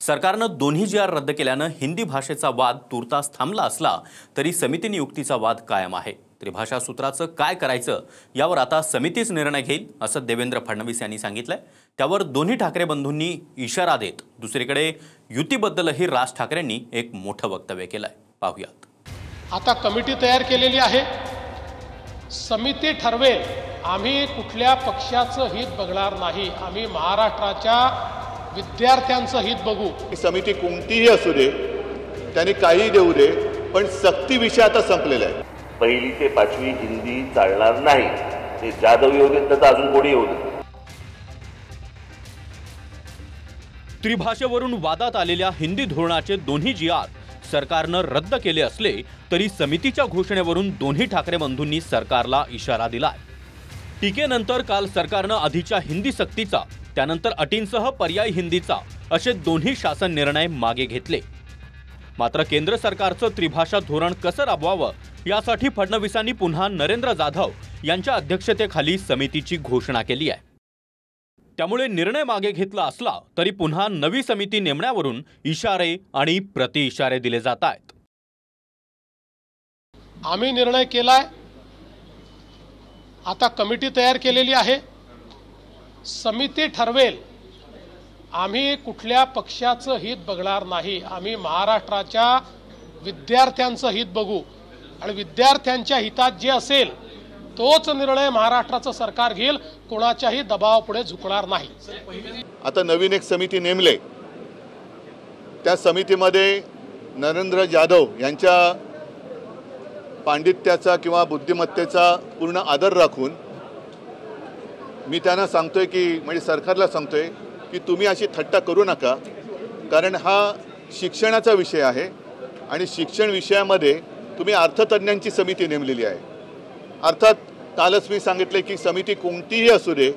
सरकारनं दोन्ही जी आर रद्द केल्यानं हिंदी भाषेचा वाद तूर्तास थांबला असला तरी समिती नियुक्तीचा वाद कायम आहे। त्रिभाषा सूत्राचं काय करायचं यावर आता समितीच निर्णय घेईल असं देवेंद्र फडणवीस यांनी सांगितलंय। त्यावर दोन्ही ठाकरे बंधूंनी इशारा देत दुसरीकडे युतीबद्दलही राज ठाकरेंनी एक मोठं वक्तव्य केलंय। पाहूयात। आता कमिटी तयार केलेली आहे, समिती ठरवेल। आम्ही कुठल्या पक्षाचं हित बघणार नाही, आम्ही महाराष्ट्राच्या विद्यार्थ्यांचं हित बघू। समिती कोणतीही असू दे, त्यांनी काही देऊ दे, पण सक्ती विषय आता संपलेला आहे। पहिली ते पाचवी हिंदी चालणार नाही, ते जाधव येऊ देत तर अजून कोणी येऊ देत। त्रिभाषेवरून वादात आलेल्या हिंदी धोरणाचे दोन्ही जी आर सरकारनं रद्द केले असले तरी समितीच्या घोषणेवरून दोन्ही ठाकरे बंधूंनी सरकारला इशारा दिलाय। टीकेनंतर काल सरकारनं आधीच्या हिंदी सक्तीचा, त्यानंतर अटींसह पर्यायी हिंदीचा असे दोन्ही शासन निर्णय मागे घेतले। मात्र केंद्र सरकारचं त्रिभाषा धोरण कसं राबवावं यासाठी फडणवीसांनी पुन्हा नरेंद्र जाधव यांच्या अध्यक्षतेखाली समितीची घोषणा केली आहे। त्यामुळे निर्णय मागे घेतला असला तरी पुन्हा नवी समिती नेमण्यावरून इशारे आणि प्रतिइशारे दिले जात आहेत। आम्ही निर्णय केलाय, आता कमिटी तयार केलेली आहे, समिती ठरवेल। आम्ही कुठल्या पक्षाचं हित बघणार नाही, आम्ही महाराष्ट्राच्या विद्यार्थ्यांचं हित बघू आणि विद्यार्थ्यांच्या हितात जे असेल तोच निर्णय महाराष्ट्राचं सरकार घेईल, कोणाच्याही दबावापुढे झुकणार नाही। आता नवीन एक समिती नेमले, त्या समितीमध्ये नरेंद्र जाधव यांच्या पांडित्याचा किंवा बुद्धिमत्तेचा पूर्ण आदर राखून मी त्यांना सांगतोय की म्हणजे सरकारला सांगतोय की तुम्ही अशी थट्टा करू नका, कारण हा शिक्षणाचा विषय आहे आणि शिक्षण विषयामध्ये तुम्ही अर्थतज्ञांची समिती नेमलेली आहे। अर्थात कालच मी सांगितले की समिती कोणतीही असू दे,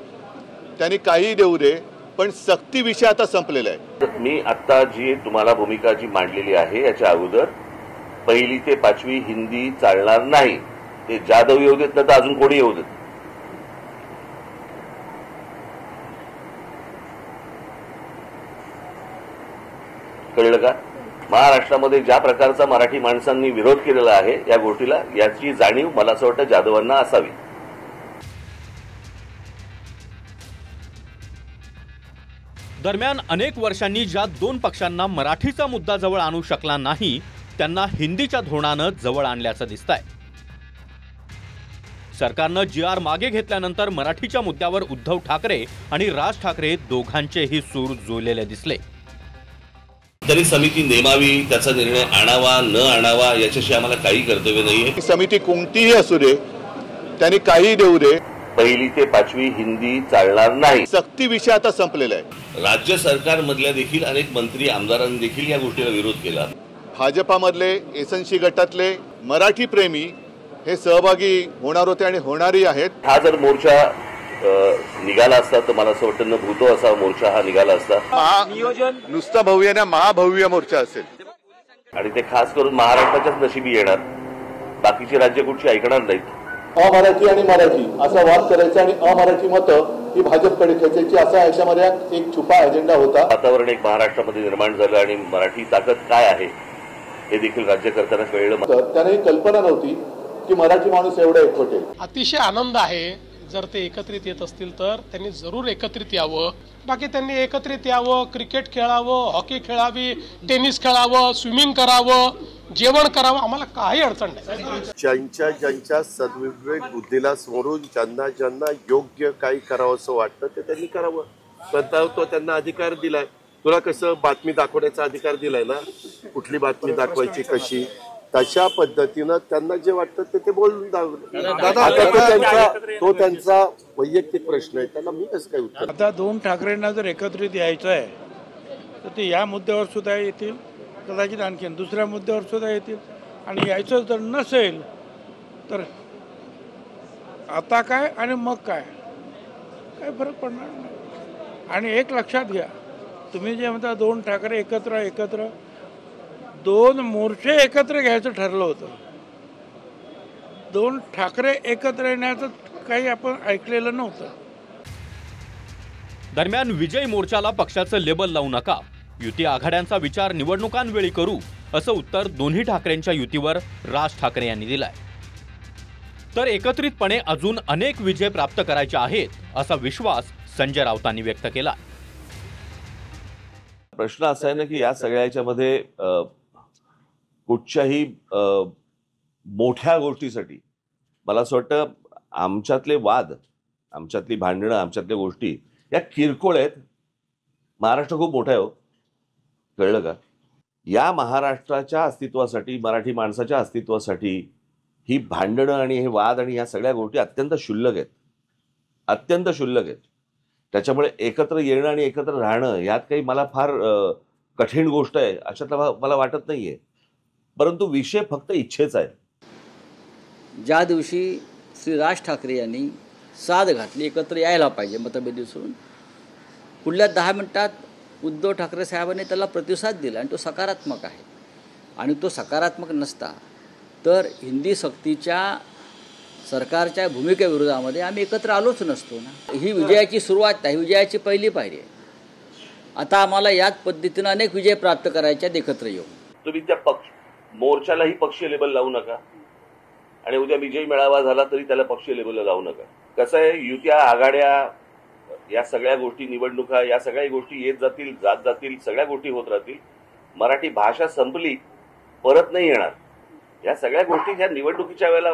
त्यांनी काही देऊ दे, पण सक्ती विषय आता संपलेला आहे। मी आता जी तुम्हाला भूमिका जी मांडलेली आहे याच्या अगोदर पहिली ते पाचवी हिंदी चालणार नाही, ते जाधव येऊ देत तर अजून कोणी येऊ देत। कळलं का? महाराष्ट्रामध्ये ज्या प्रकारचा मराठी माणसांनी विरोध केलेला आहे या गोष्टीला, याची जाणीव मला असं वाटतं जाधवांना असावी। दरम्यान अनेक वर्षांनी ज्या दोन पक्षांना मराठीचा मुद्दा जवळ आणू शकला नाही त्यांना हिंदीच्या धोरणानं जवळ आणल्याचं दिसतंय। सरकारनं जी आर मागे घेतल्यानंतर मराठीच्या मुद्द्यावर उद्धव ठाकरे आणि राज ठाकरे दोघांचेही सूर जुळलेले दिसले। तरी समिती नेमावी, त्याचा निर्णय आणावा न आणावा याच्याशी आम्हाला काही कर्तव्य नाहीये। समिती कोणतीही असू दे, त्यांनी काही देऊ दे, पहिली ते पाचवी हिंदी चालणार नाही, सक्ती विषय आता संपलेला आहे। राज्य सरकारमधल्या देखील अनेक मंत्री आमदारांनी देखील या गोष्टीला विरोध केला। भाजपामधले एसएनसी गटातले मराठी प्रेमी हे सहभागी होणार होते आणि होणारही आहेत। हा जर मोर्चा निघाला असता तर मला असं वाटतं न भूतो असा मोर्चा हा निघाला असता। नियोजन नुसता भव्य ना महाभव्य मोर्चा असेल आणि ते खास करून महाराष्ट्राच्याच नशिबी येणार, बाकीची राज्य कुठची ऐकणार नाहीत। अमराठी आणि मराठी असा वाद करायचा आणि अमराठी मतं ही भाजपकडे खेचायची असा याच्यामध्ये एक छुपा अजेंडा होता। वातावरण एक महाराष्ट्रामध्ये निर्माण झालं आणि मराठी ताकद काय आहे हे देखील राज्यकर्त्यांना कळलं। त्यांना ही कल्पना नव्हती की मराठी माणूस एवढा एकवटेल। अतिशय आनंद आहे, जर ते एकत्रित येत असतील तर त्यांनी जरूर एकत्रित यावं। बाकी त्यांनी एकत्रित यावं, क्रिकेट खेळावं, हॉकी खेळावी, टेनिस खेळावं, स्विमिंग करावं, जेवण करावं, आम्हाला काही अडचण नाही। ज्यांच्या सद्विवेक बुद्धीला समोरून ज्यांना ज्यांना योग्य काही करावं असं वाटतं ते त्यांनी करावं। तो त्यांना अधिकार दिलाय। तुला कसं बातमी दाखवण्याचा अधिकार दिलाय ना, कुठली बातमी दाखवायची कशी, तशा पद्धतीनं त्यांना जे वाटतं ते बोलून तो त्यांचा वैयक्तिक प्रश्न आहे, त्याला मी कसं काय उत्तर। आता दोन ठाकरेंना जर एकत्रित यायचं आहे तर ते या मुद्द्यावर सुद्धा येतील, कदाचित आणखीन दुसऱ्या मुद्द्यावर सुद्धा येतील, आणि यायचं जर नसेल तर आता काय आणि मग काय फरक पडणार नाही। आणि एक लक्षात घ्या, तुम्ही जे म्हणता दोन ठाकरे एकत्र दोन मोर्चे एकत्र घ्यायचं ठरलं होतं। दोन ठाकरे एकत्र येण्याचं काही आपण ऐकलेलं नव्हतं। दरम्यान विजय मोर्चाला पक्षाचं लेबल लावू नका, युती आघाड्यांचा विचार निवडणुकांवेळी करू असं उत्तर दोन्ही ठाकरेंच्या युतीवर राज ठाकरे यांनी दिलंय. तर एकत्रितपणे अजून अनेक विजय प्राप्त करायचे आहेत असा विश्वास संजय राऊतांनी व्यक्त केला. प्रश्न असा आहे ना की या सगळ्याच्यामध्ये कुठच्याही मोठ्या गोष्टीसाठी मला असं वाटतं आमच्यातले वाद, आमच्यातली भांडणं, आमच्यातल्या गोष्टी या किरकोळ आहेत. महाराष्ट्र खूप मोठा आहे हो, कळलं का? या महाराष्ट्राच्या अस्तित्वासाठी, मराठी माणसाच्या अस्तित्वासाठी ही भांडणं आणि हे वाद आणि ह्या सगळ्या गोष्टी अत्यंत क्षुल्लक आहेत, अत्यंत क्षुल्लक आहेत. त्याच्यामुळे एकत्र येणं आणि एकत्र राहणं यात काही मला फार कठीण गोष्ट आहे अशातला मला वाटत नाहीये. परंतु विषय फक्त इच्छेचा आहे. ज्या दिवशी श्री राज ठाकरे यांनी साद घातली एकत्र यायला पाहिजे मतभेद विसरून, पुढल्या 10 मिनिटात उद्धव ठाकरे साहेबांनी त्याला प्रतिसाद दिला आणि तो सकारात्मक आहे. आणि तो सकारात्मक नसता तर हिंदी सक्तीच्या सरकारच्या भूमिकेविरोधामध्ये आम्ही एकत्र आलोच नसतो ना. ही विजयाची सुरुवात आहे, विजयाची पहिली पायरी आहे. आता आम्हाला याच पद्धतीनं अनेक विजय प्राप्त करायचे आहेत एकत्र येऊन. तुम्ही त्या मोर्चालाही पक्षीय लेबल लावू नका आणि उद्या विजय मेळावा झाला तरी त्याला पक्षीय लेबल लावू नका. कसं आहे, युत्या आघाड्या या सगळ्या गोष्टी, निवडणुका या सगळ्या गोष्टी येत जातील, जात जातील, सगळ्या गोष्टी होत राहतील. मराठी भाषा संपली, परत नाही येणार. या सगळ्या गोष्टी ह्या निवडणुकीच्या वेळेला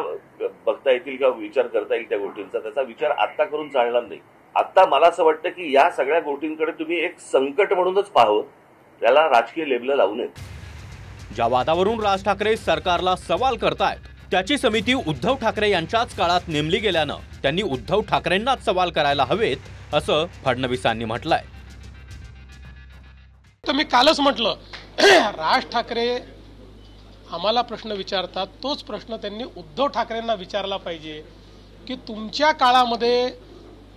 बघता येतील किंवा विचार करता येईल त्या गोष्टींचा. त्याचा विचार आत्ता करून चालणार नाही. आत्ता मला असं वाटतं की या सगळ्या गोष्टींकडे तुम्ही एक संकट म्हणूनच पाहावं, त्याला राजकीय लेबल लावू नयेत. ज्या वादावरून राज ठाकरे सरकारला सवाल करतायत त्याची समिती उद्धव ठाकरे यांच्याच काळात नेमली गेल्यानं त्यांनी उद्धव ठाकरेंनाच सवाल करायला हवेत असं फडणवीसांनी म्हटलंय. तर मी कालच म्हटलं, राज ठाकरे आम्हाला प्रश्न विचारतात, तोच प्रश्न त्यांनी उद्धव ठाकरेंना विचारला पाहिजे की तुमच्या काळामध्ये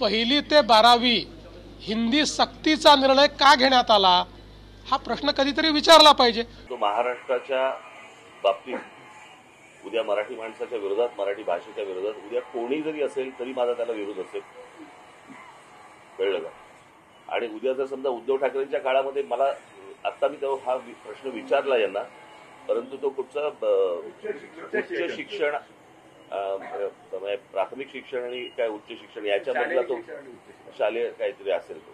1ली ते 12वी हिंदी सक्तीचा निर्णय का घेण्यात आला, हा प्रश्न कधीतरी विचारला पाहिजे. तो महाराष्ट्राच्या बाबतीत उद्या मराठी माणसाच्या विरोधात, मराठी भाषेच्या विरोधात उद्या कोणी जरी असेल तरी माझा त्याला विरोध असेल, कळलं का? आणि उद्या जर समजा उद्धव ठाकरेंच्या काळामध्ये मला आत्ता मी हा प्रश्न विचारला यांना, परंतु तो कुठचा उच्च शिक्षण, प्राथमिक शिक्षण आणि काय उच्च शिक्षण याच्यामधला तो शालेय काहीतरी असेल, तो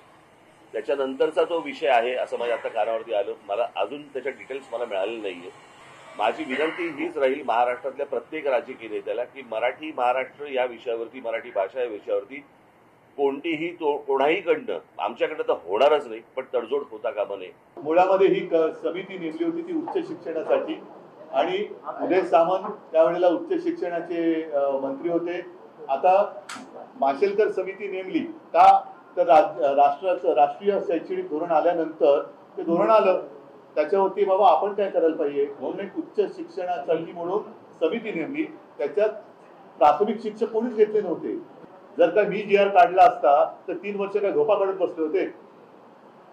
त्याच्यानंतरचा तो विषय आहे असं माझ्या आता कानावरती आलं. मला अजून त्याच्या डिटेल्स मला मिळालेले नाहीये. माझी विनंती हीच राहील महाराष्ट्रातल्या प्रत्येक राजकीय नेत्याला की मराठी महाराष्ट्र या विषयावरती, मराठी भाषा या विषयावरती कोणतीही कोणाहीकडनं, आमच्याकडनं तर होणारच नाही, पण तडजोड होता कामा नये. मुळामध्ये ही समिती नेमली होती ती उच्च शिक्षणासाठी आणि उदय सामंत त्यावेळेला उच्च शिक्षणाचे मंत्री होते. आता माशेलकर समिती नेमली का, तर राष्ट्रीय शैक्षणिक धोरण आल्यानंतर ते धोरण आलं, त्याच्यावरती बाबा आपण काय करायला पाहिजे म्हणून एक उच्च शिक्षणासाठी म्हणून समिती नेमली. त्याच्यात प्राथमिक शिक्षक कोणीच घेतले नव्हते. जर का मी GR काढला असता तर 3 वर्ष काय झोपा काढत बसले होते?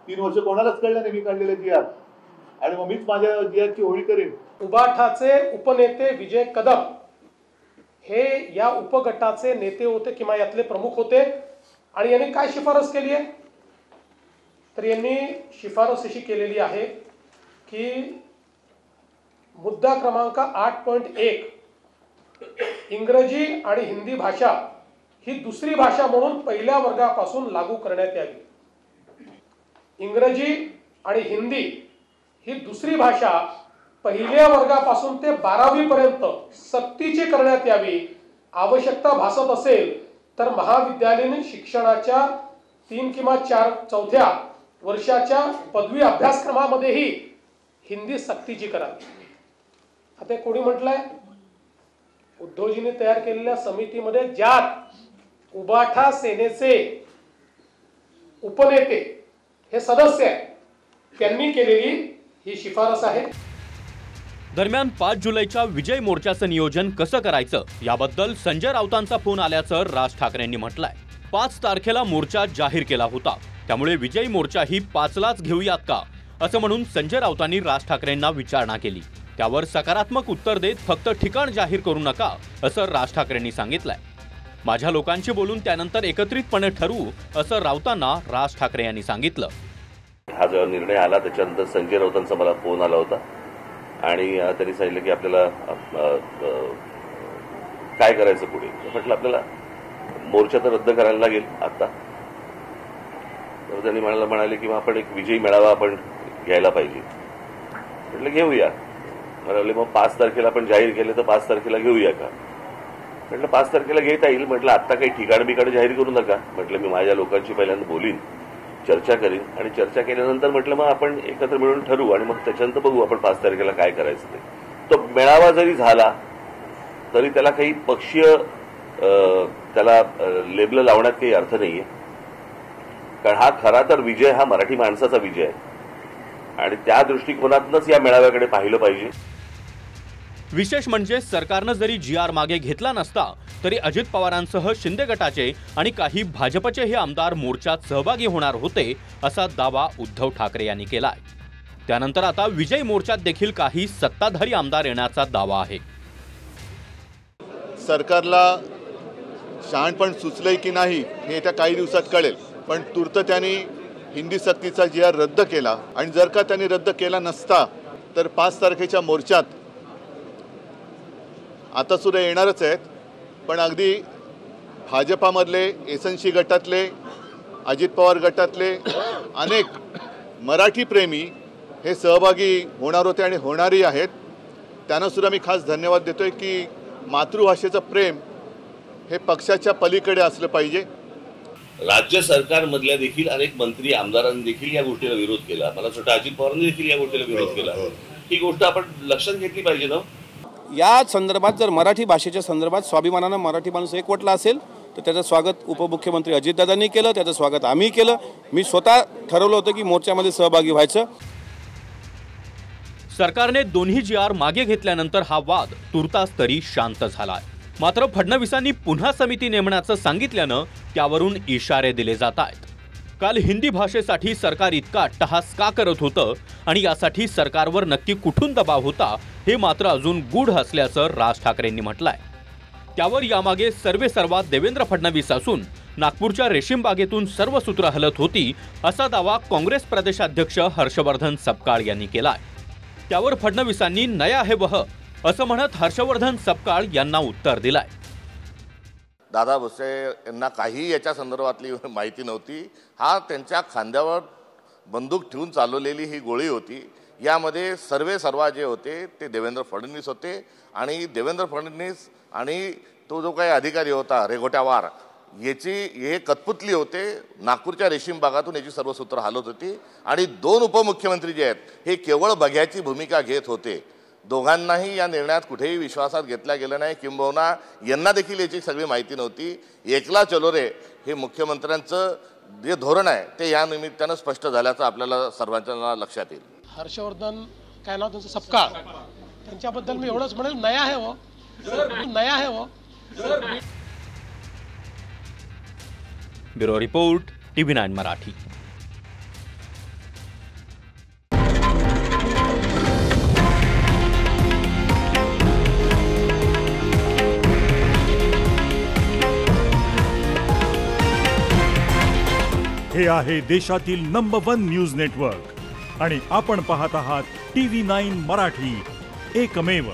3 वर्ष कोणालाच कळलं नाही मी काढलेले GR, आणि मग मीच माझ्या GRची होळी करेन. उबाठाचे उपनेते विजय कदम हे या उपगटाचे नेते होते किंवा यातले प्रमुख होते. आणि यांनी काय शिफारस केली आहे, तर यांनी शिफारस अशी केलेली आहे की मुद्दा क्रमांक 8.1 इंग्रजी आणि हिंदी भाषा ही दुसरी भाषा म्हणून 1ल्या वर्गापासून लागू करण्यात यावी. इंग्रजी आणि हिंदी ही दुसरी भाषा 1ल्या वर्गापासून ते 12वी पर्यंत सक्तीची करण्यात यावी. आवश्यकता भासत असेल तर महाविद्यालयीन शिक्षणाच्या 3 किंवा 4 चौथ्या वर्षाच्या पदवी अभ्यासक्रमामध्येही हिंदी सक्तीची करावी. आता कोणी म्हटलंय, उद्धवजींनी तयार केलेल्या समितीमध्ये ज्यात उबाठा सेनेचे उपनेते हे सदस्य आहेत त्यांनी केलेली ही शिफारस आहे. दरम्यान 5 जुलैच्या विजय मोर्चाचं नियोजन कसं करायचं याबद्दल संजय राऊतांचा फोन आल्याचं राज ठाकरेंनी म्हटलंय. 5 तारखेला मोर्चा जाहीर केला होता, त्यामुळे विजयी मोर्चा ही 5लाच घेऊयात का असं म्हणून संजय राऊतांनी राज ठाकरेंना विचारणा केली. त्यावर सकारात्मक उत्तर देत फक्त ठिकाण जाहीर करू नका असं राज ठाकरेंनी सांगितलंय. माझ्या लोकांशी बोलून त्यानंतर एकत्रितपणे ठरवू असं राऊतांना राज ठाकरे यांनी सांगितलं. हा जो निर्णय आला त्याच्यानंतर संजय राऊतांचा मला फोन आला होता आणि त्यांनी सांगितलं की आपल्याला काय करायचं पुढे. म्हटलं आपल्याला मोर्चा तर रद्द करायला लागेल आता. तर त्यांनी म्हणाले की आपण एक विजयी मेळावा आपण घ्यायला पाहिजे. म्हटलं घेऊया. म्हणाले मग 5 तारखेला आपण जाहीर केले तर 5 तारखेला घेऊया का. म्हटलं 5 तारखेला घेता येईल. म्हटलं आत्ता काही ठिकाण बिकाण जाहीर करू नका. म्हटलं मी माझ्या लोकांशी पहिल्यांदा बोलीन, चर्चा करीन आणि चर्चा केल्यानंतर म्हटलं मग आपण एकत्र मिळून ठरवू आणि मग त्याच्यानंतर बघू आपण 5 तारखेला काय करायचं ते. तो मेळावा जरी झाला तरी त्याला काही पक्षीय त्याला लेबल लावण्यात काही अर्थ नाहीये. कारण हा खरा तर विजय हा मराठी माणसाचा विजय आहे आणि त्या दृष्टिकोनातूनच या मेळाव्याकडे पाहिलं पाहिजे. विशेष म्हणजे सरकारनं जरी GR मागे घेतला नसता तरी अजित पवारांसह शिंदे गटाचे आणि काही भाजपचेही आमदार मोर्चात सहभागी होणार होते असा दावा उद्धव ठाकरे यांनी केलाय. त्यानंतर आता विजय मोर्चात देखील काही सत्ताधारी आमदार येण्याचा दावा आहे. सरकारला शहाणपण सुचलंय की नाही हे येत्या काही दिवसात कळेल. पण तूर्त त्यांनी हिंदी सक्तीचा GR रद्द केला आणि जर का त्यांनी रद्द केला नसता तर 5 तारखेच्या मोर्चात आता सुद्धा येणारच आहेत. पण अगदी भाजपामधले SNC गटातले अजित पवार गटातले अनेक मराठी प्रेमी हे सहभागी होणार होते आणि होणारही आहेत. त्यांना सुद्धा मी खास धन्यवाद देतोय की मातृभाषेचं प्रेम हे पक्षाच्या पलीकडे असलं पाहिजे. राज्य सरकारमधल्या देखील अनेक मंत्री आमदारांनी देखील या गोष्टीला विरोध केला. मला वाटतं अजित पवारांनी देखील या गोष्टीला विरोध केला. ही गोष्ट आपण लक्षात घेतली पाहिजे ना. या संदर्भात जर मराठी भाषेच्या संदर्भात स्वाभिमानानं मराठी माणूस एकवटला असेल तर त्याचं स्वागत उपमुख्यमंत्री अजितदादांनी केलं, त्याचं स्वागत आम्ही केलं. मी स्वतः ठरवलं होतं की मोर्चामध्ये सहभागी व्हायचं. सरकारने दोन्ही GR मागे घेतल्यानंतर हा वाद तुर्तास तरी शांत झालाय. मात्र फडणवीसांनी पुन्हा समिती नेमण्याचं सांगितल्यानं त्यावरून इशारे दिले जात आहेत. काल हिंदी भाषेसाठी सरकार इतका अट्टहास का करत होतं आणि यासाठी सरकारवर नक्की कुठून दबाव होता हे मात्र अजून गूढ असल्याचं राज ठाकरेंनी म्हटलंय. त्यावर यामागे सर्वेसर्वा देवेंद्र फडणवीस असून नागपूरच्या रेशीम बागेतून सर्व सूत्र हलत होती असा दावा काँग्रेस प्रदेशाध्यक्ष हर्षवर्धन सपकाळ यांनी केलाय. त्यावर फडणवीसांनी नया है वह असं म्हणत हर्षवर्धन सपकाळ यांना उत्तर दिलाय. दादा भुसे यांना काही याच्या संदर्भातली माहिती नव्हती. हा त्यांच्या खांद्यावर बंदूक ठेवून चालवलेली ही गोळी होती. यामध्ये सर्व जे होते ते देवेंद्र फडणवीस होते आणि देवेंद्र फडणवीस आणि तो जो काही अधिकारी होता रेघोट्यावार हे कतपुतली होते. नागपूरच्या रेशीम बागातून याची सर्व सूत्र हालत होती आणि 2 उपमुख्यमंत्री जे आहेत हे केवळ बघ्याची भूमिका घेत होते. दोघांनाही या निर्णयात कुठेही विश्वासात घेतला गेला नाही. किंबहुना यांना देखील याची सगळी माहिती नव्हती. एकला चलो रे हे मुख्यमंत्र्यांचं जे धोरण आहे ते या निमित्तानं स्पष्ट झाल्याचं आपल्याला सर्वांच्या लक्षात येईल. हर्षवर्धन काय नाव त्यांचं सपकाळ त्यांच्याबद्दल मी एवढंच म्हणेल नया है वो, नया है वो. Bureau report TV9 Marathi. हे आहे देशातील नंबर 1 न्यूज नेटवर्क आणि आपण पाहत आहात TV9 मराठी, एकमेव.